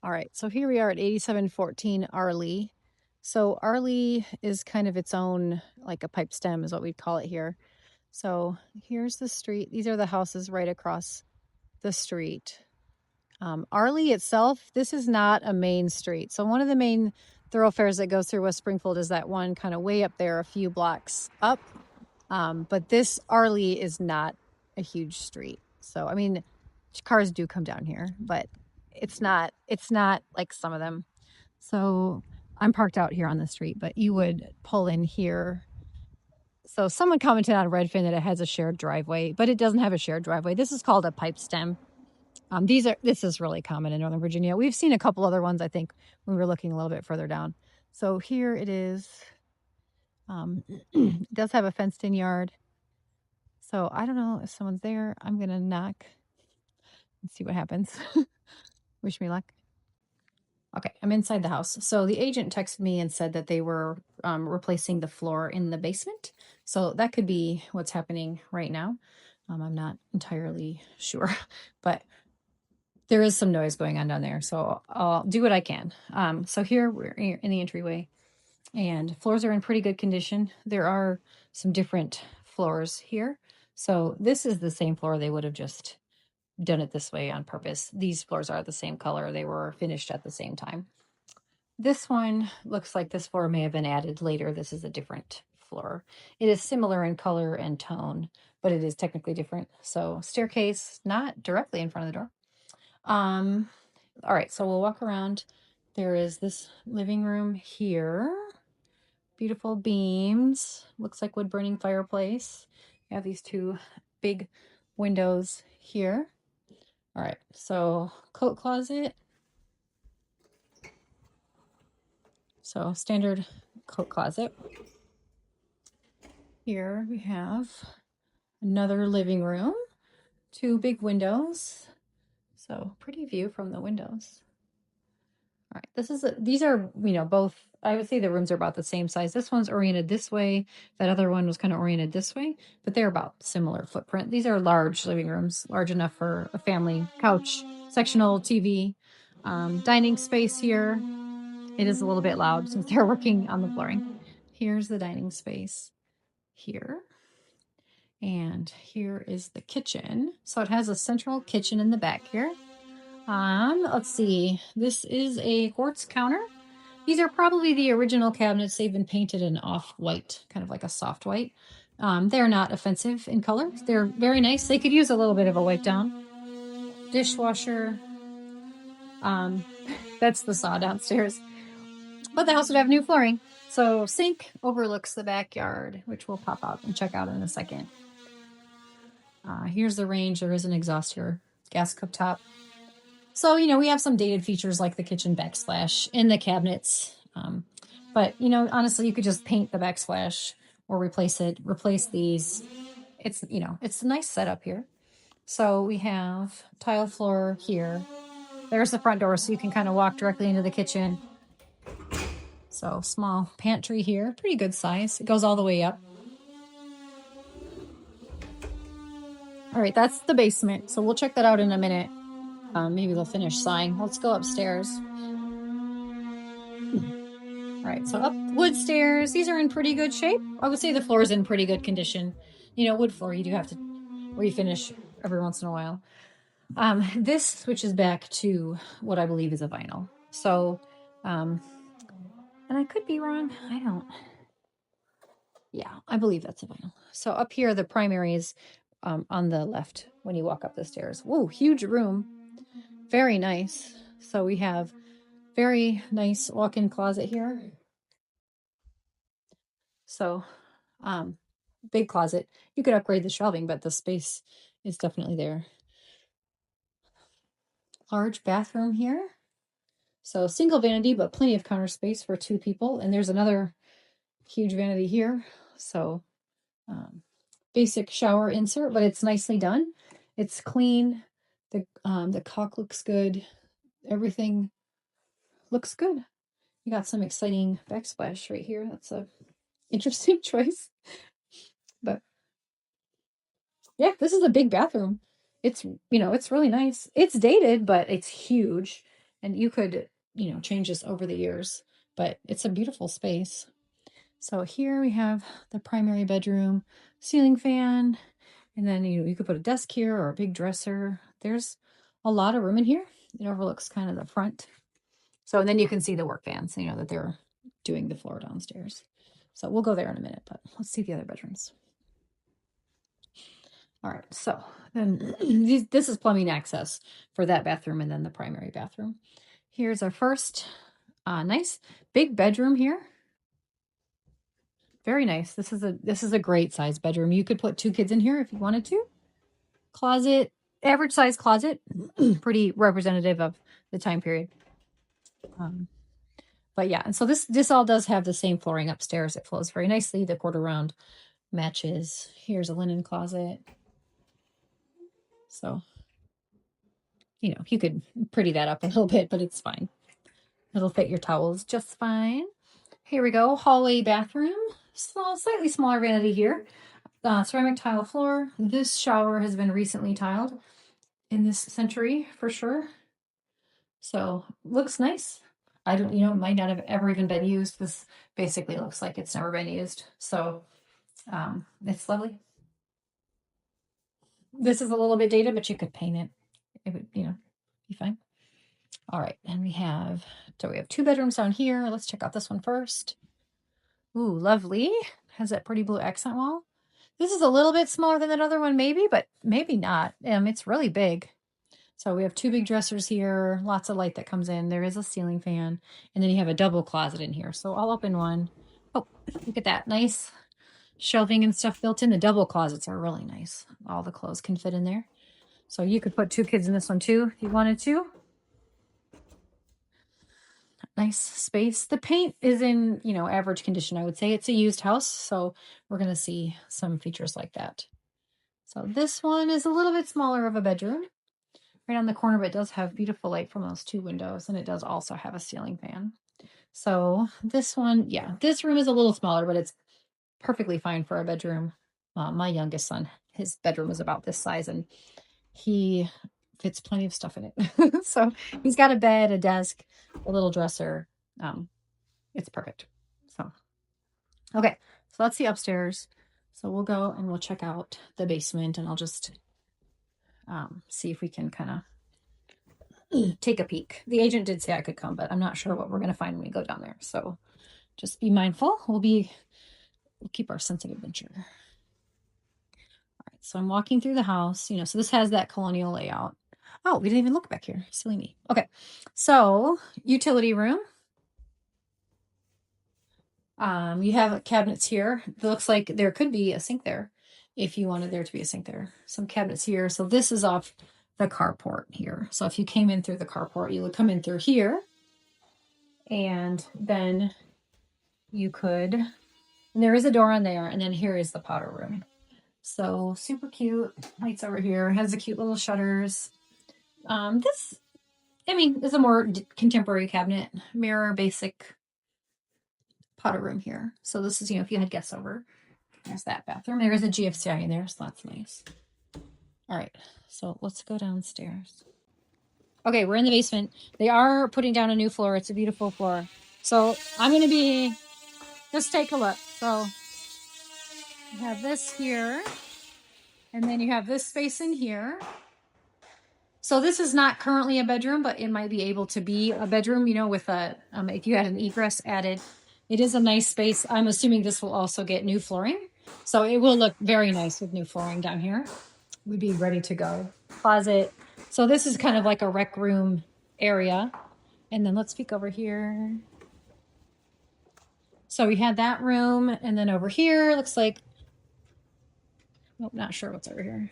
All right, so here we are at 8714 Arley. So Arley is kind of its own, like a pipe stem is what we'd call it here. So here's the street. These are the houses right across the street. Arley itself, this is not a main street. So one of the main thoroughfares that goes through West Springfield is that one kind of way up there, a few blocks up. But this Arley is not a huge street. So, I mean, cars do come down here, but it's not like some of them. So I'm parked out here on the street, but you would pull in here. So someone commented on Redfin that it has a shared driveway, but it doesn't have a shared driveway. This is called a pipe stem. This is really common in Northern Virginia. We've seen a couple other ones, I think, when we were looking a little bit further down. So here it is. It does have a fenced in yard. So I don't know if someone's there. I'm going to knock and see what happens. Wish me luck. Okay, I'm inside the house. So the agent texted me and said that they were replacing the floor in the basement. So that could be what's happening right now. I'm not entirely sure, but there is some noise going on down there. So I'll do what I can. So here we're in the entryway and floors are in pretty good condition. There are some different floors here. So this is the same floor. They would have just done it this way on purpose. These floors are the same color. They were finished at the same time. This one looks like this floor may have been added later. This is a different floor. It is similar in color and tone, but it is technically different. So staircase, not directly in front of the door. All right, so we'll walk around. There is this living room here. Beautiful beams. Looks like wood burning fireplace. You have these two big windows here. All right, so coat closet. So standard coat closet. Here we have another living room, two big windows. So pretty view from the windows. All right, these are, both, I would say the rooms are about the same size. This one's oriented this way. That other one was kind of oriented this way, but they're about similar footprint. These are large living rooms, large enough for a family. Couch, sectional TV, dining space here. It is a little bit loud since they're working on the flooring. Here's the dining space here. And here is the kitchen. So it has a central kitchen in the back here. Let's see. This is a quartz counter. These are probably the original cabinets. They've been painted in off-white, kind of like a soft white. They're not offensive in color. They're very nice. They could use a little bit of a wipe down. Dishwasher. That's the saw downstairs. But the house would have new flooring. So sink overlooks the backyard, which we'll pop out and check out in a second. Here's the range. There is an exhaust here. Gas cooktop. So, we have some dated features like the kitchen backsplash in the cabinets. But, honestly, you could just paint the backsplash or replace these. It's a nice setup here. So we have tile floor here. There's the front door, so you can kind of walk directly into the kitchen. So small pantry here, pretty good size. It goes all the way up. All right, that's the basement. So we'll check that out in a minute. Maybe they'll finish sighing. Let's go upstairs. All right, so up wood stairs. These are in pretty good shape. I would say the floor is in pretty good condition. Wood floor, you do have to refinish every once in a while. This switches back to what I believe is a vinyl. So, and I could be wrong. I believe that's a vinyl. So up here, the primary is on the left when you walk up the stairs. Whoa, huge room. Very nice. So we have very nice walk-in closet here. So, big closet. You could upgrade the shelving, but the space is definitely there. Large bathroom here. So single vanity, but plenty of counter space for two people. And there's another huge vanity here. So, basic shower insert, but it's nicely done. It's clean. The caulk looks good. Everything looks good. You got some exciting backsplash right here. That's a interesting choice. But yeah, this is a big bathroom. It's, it's really nice. It's dated, but it's huge. And you could, you know, change this over the years, but it's a beautiful space. So here we have the primary bedroom, ceiling fan, and then you could put a desk here or a big dresser. There's a lot of room in here. It overlooks kind of the front. So and then you can see the work vans, you know, that they're doing the floor downstairs. So we'll go there in a minute, but let's see the other bedrooms. All right, so then this is plumbing access for that bathroom and then the primary bathroom. Here's our first nice big bedroom here. Very nice. This is a great size bedroom. You could put 2 kids in here if you wanted to. Closet, average size closet, pretty representative of the time period. But yeah, and so this all does have the same flooring upstairs. It flows very nicely. The quarter round matches. Here's a linen closet. So, you know, you could pretty that up a little bit, but it's fine. It'll fit your towels just fine. Here we go. Hallway bathroom. Small, slightly smaller vanity here. Ceramic tile floor. This shower has been recently tiled in this century for sure. So looks nice. I don't, you know, it might not have ever even been used. This basically looks like it's never been used. So it's lovely. This is a little bit dated, but you could paint it. It would, you know, be fine. All right, and we have 2 bedrooms down here. Let's check out this one first. Ooh, lovely. Has that pretty blue accent wall. This is a little bit smaller than that other one, maybe, but maybe not. It's really big. So we have 2 big dressers here, lots of light that comes in. There is a ceiling fan, and then you have a double closet in here. So all up in one. Oh, look at that. Nice shelving and stuff built in. The double closets are really nice. All the clothes can fit in there. So you could put 2 kids in this one too if you wanted to. Nice space. The paint is in, you know, average condition. I would say it's a used house, so we're going to see some features like that. So this one is a little bit smaller of a bedroom. Right on the corner, but it does have beautiful light from those 2 windows, and it does also have a ceiling fan. So this one, yeah, this room is a little smaller, but it's perfectly fine for a bedroom. My youngest son, his bedroom is about this size, and he fits plenty of stuff in it. So he's got a bed, a desk, a little dresser. It's perfect. So, okay, so that's the upstairs. So we'll go and we'll check out the basement, and I'll just see if we can kind of take a peek. The agent did say I could come, but I'm not sure what we're going to find when we go down there. So just be mindful. We'll keep our sense of adventure. All right, so I'm walking through the house, you know, so this has that colonial layout. Oh, we didn't even look back here. Silly me. Okay, so utility room. You have cabinets here. It looks like there could be a sink there if you wanted there to be a sink there. Some cabinets here. So this is off the carport here. So if you came in through the carport, you would come in through here, and then you could, and there is a door on there, and then here is the powder room. So super cute. Lights over here. Has the cute little shutters. This, I mean, is a more contemporary cabinet. Mirror, basic powder room here. So this is, you know, if you had guests over, there's that bathroom. There is a GFCI in there, so that's nice. All right, so let's go downstairs. Okay, we're in the basement. They are putting down a new floor. It's a beautiful floor. So I'm going to be, just take a look. So you have this here, and then you have this space in here. So this is not currently a bedroom, but it might be able to be a bedroom, you know, with a, if you had an egress added. It is a nice space. I'm assuming this will also get new flooring. So it will look very nice with new flooring down here. We'd be ready to go. Closet. So this is kind of like a rec room area. And then let's peek over here. So we had that room, and then over here looks like, oh, not sure what's over here.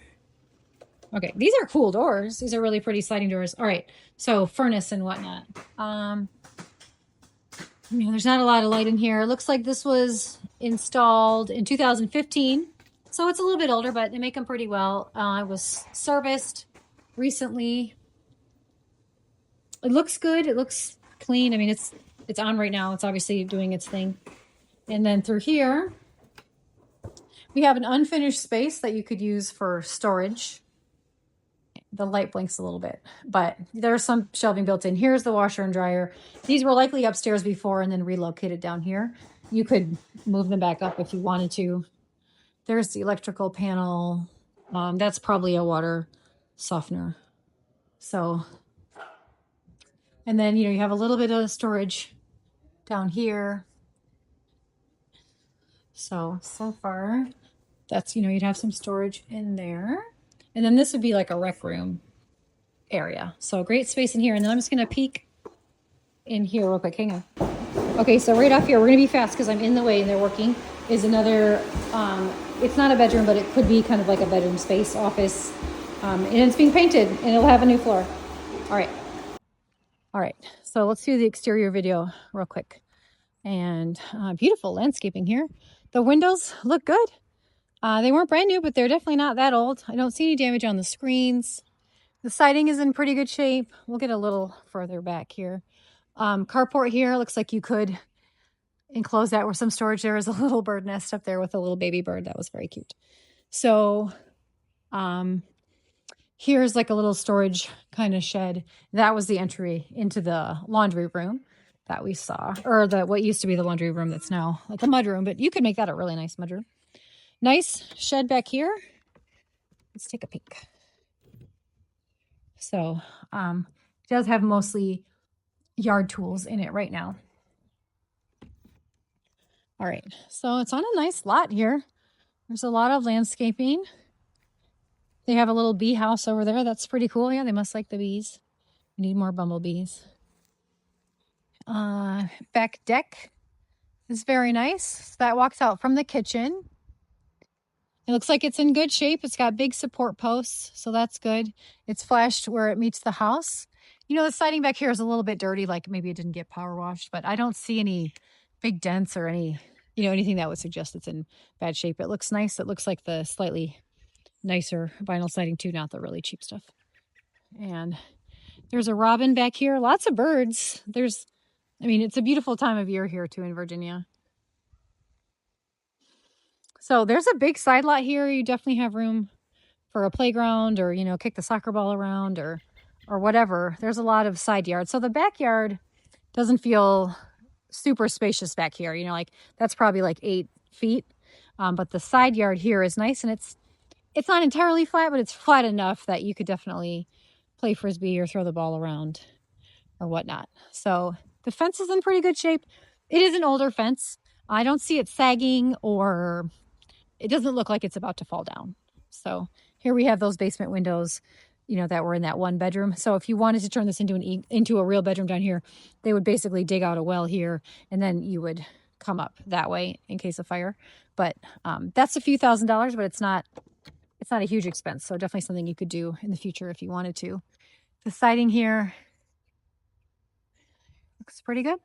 Okay, these are cool doors. These are really pretty sliding doors. All right, so furnace and whatnot. You know, there's not a lot of light in here. It looks like this was installed in 2015. So it's a little bit older, but they make them pretty well. It was serviced recently. It looks good. It looks clean. I mean, it's on right now. It's obviously doing its thing. And then through here, we have an unfinished space that you could use for storage. the light blinks a little bit, but there's some shelving built in. Here's the washer and dryer. These were likely upstairs before and then relocated down here. You could move them back up if you wanted to. There's the electrical panel. That's probably a water softener. So, and then, you have a little bit of storage down here. So far, that's, you'd have some storage in there. And then this would be like a rec room area. So great space in here. And then I'm just going to peek in here real quick. Hang on. Okay, so right off here, we're going to be fast because I'm in the way and they're working, is another, it's not a bedroom, but it could be kind of like a bedroom space, office. And it's being painted and it'll have a new floor. All right. So let's do the exterior video real quick. And beautiful landscaping here. The windows look good. They weren't brand new, but they're definitely not that old. I don't see any damage on the screens. The siding is in pretty good shape. We'll get a little further back here. Carport here, looks like you could enclose that with some storage. There is a little bird nest up there with a little baby bird. That was very cute. So here's like a little storage kind of shed. That was the entry into the laundry room that we saw, or what used to be the laundry room that's now like a mudroom, but you could make that a really nice mudroom. Nice shed back here. Let's take a peek. So it does have mostly yard tools in it right now. All right, so it's on a nice lot here. There's a lot of landscaping. They have a little bee house over there. That's pretty cool. Yeah, they must like the bees. We need more bumblebees. Back deck is very nice. That walks out from the kitchen. It looks like it's in good shape. It's got big support posts, so that's good. It's flashed where it meets the house. The siding back here is a little bit dirty, like maybe it didn't get power washed, but I don't see any big dents or any, anything that would suggest it's in bad shape. It looks nice. It looks like the slightly nicer vinyl siding too, not the really cheap stuff. And there's a robin back here. Lots of birds. It's a beautiful time of year here too in Virginia. So there's a big side lot here. You definitely have room for a playground or, kick the soccer ball around or whatever. There's a lot of side yard. So the backyard doesn't feel super spacious back here. Like that's probably like 8 feet. But the side yard here is nice, and it's not entirely flat, but it's flat enough that you could definitely play Frisbee or throw the ball around or whatnot. So the fence is in pretty good shape. It is an older fence. I don't see it sagging, or it doesn't look like it's about to fall down. So here we have those basement windows, that were in that one bedroom. So if you wanted to turn this into a real bedroom down here, they would basically dig out a well here, and then you would come up that way in case of fire. But that's a few $1,000s, but it's not a huge expense. So definitely something you could do in the future if you wanted to. The siding here looks pretty good.